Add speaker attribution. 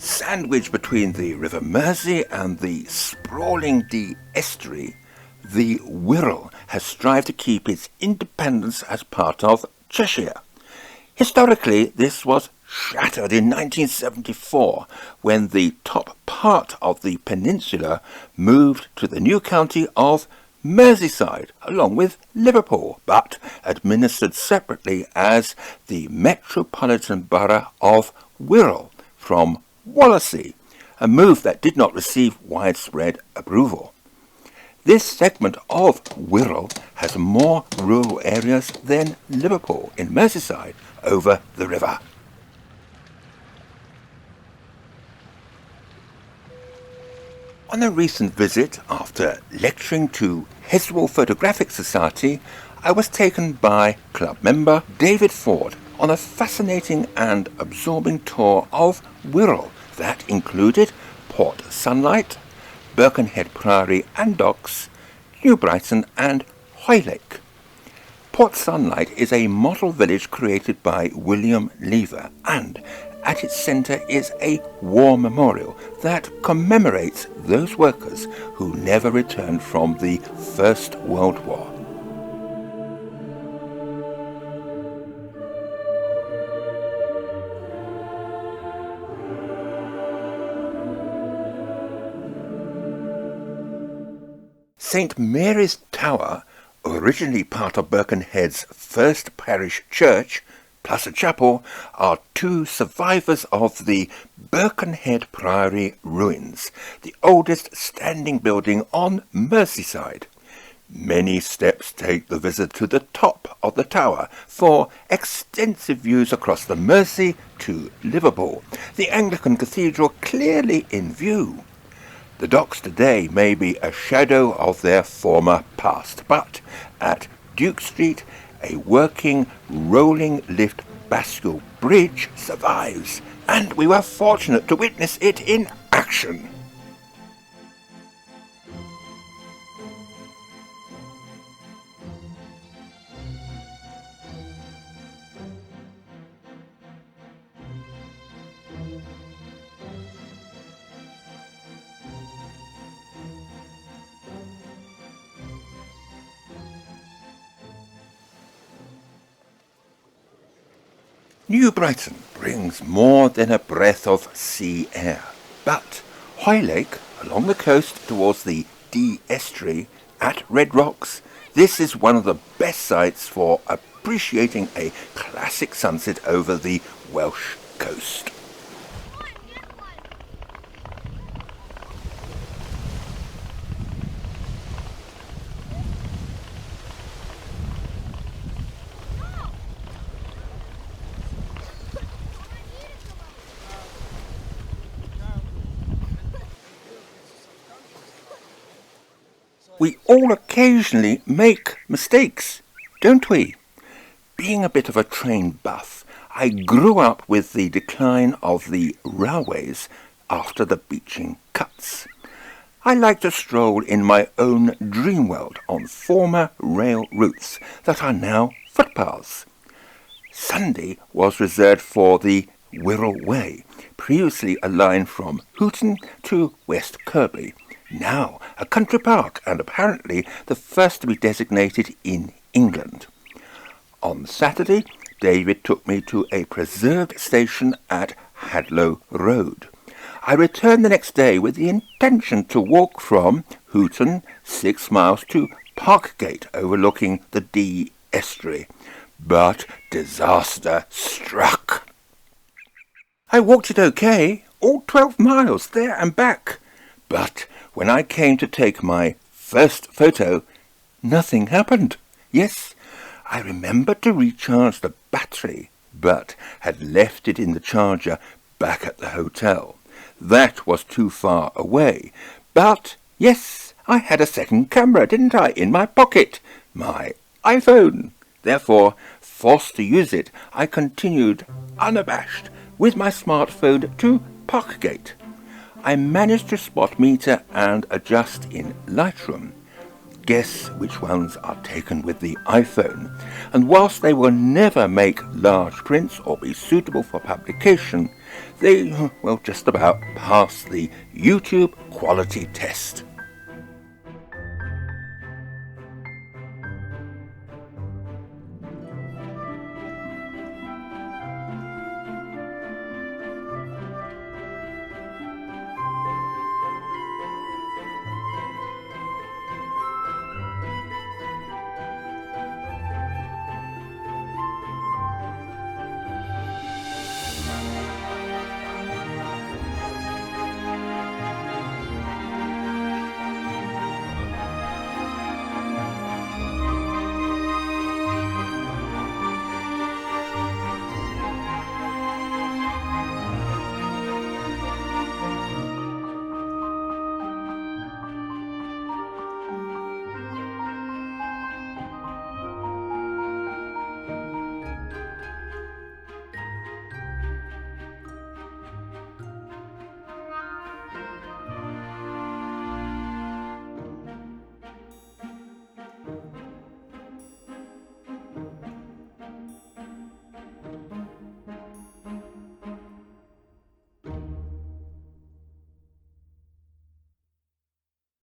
Speaker 1: Sandwiched between the River Mersey and the sprawling Dee estuary, the Wirral has strived to keep its independence as part of Cheshire. Historically, this was shattered in 1974 when the top part of the peninsula moved to the new county of Merseyside, along with Liverpool, but administered separately as the Metropolitan Borough of Wirral from Wallasey, a move that did not receive widespread approval. This segment of Wirral has more rural areas than Liverpool in Merseyside over the river. On a recent visit, after lecturing to Heswell Photographic Society, I was taken by club member David Ford on a fascinating and absorbing tour of Wirral that included Port Sunlight, Birkenhead Priory and Docks, New Brighton and Hoylake. Port Sunlight is a model village created by William Lever, and at its centre is a war memorial that commemorates those workers who never returned from the First World War. St Mary's Tower, originally part of Birkenhead's first parish church, plus a chapel, are two survivors of the Birkenhead Priory ruins, the oldest standing building on Merseyside. Many steps take the visit to the top of the tower for extensive views across the Mersey to Liverpool, the Anglican Cathedral clearly in view. The docks today may be a shadow of their former past, but at Duke Street, a working rolling lift bascule bridge survives, and we were fortunate to witness it in action. New Brighton brings more than a breath of sea air, but Hoylake, along the coast towards the Dee estuary at Red Rocks, this is one of the best sites for appreciating a classic sunset over the Welsh coast. We all occasionally make mistakes, don't we? Being a bit of a train buff, I grew up with the decline of the railways after the beaching cuts. I like to stroll in my own dream world on former rail routes that are now footpaths. Sunday was reserved for the Wirral Way, previously a line from Hooton to West Kirby. Now a country park and apparently the first to be designated in England. On Saturday, David took me to a preserved station at Hadlow Road. I returned the next day with the intention to walk from Hooton 6 miles to Parkgate overlooking the Dee estuary, but disaster struck. I walked it okay, all 12 miles there and back, but when I came to take my first photo, nothing happened. Yes, I remembered to recharge the battery, but had left it in the charger back at the hotel. That was too far away. But, yes, I had a second camera, didn't I, in my pocket, my iPhone. Therefore, forced to use it, I continued, unabashed, with my smartphone to Parkgate. I managed to spot meter and adjust in Lightroom. Guess which ones are taken with the iPhone, and whilst they will never make large prints or be suitable for publication, They, well, just about passed the YouTube quality test.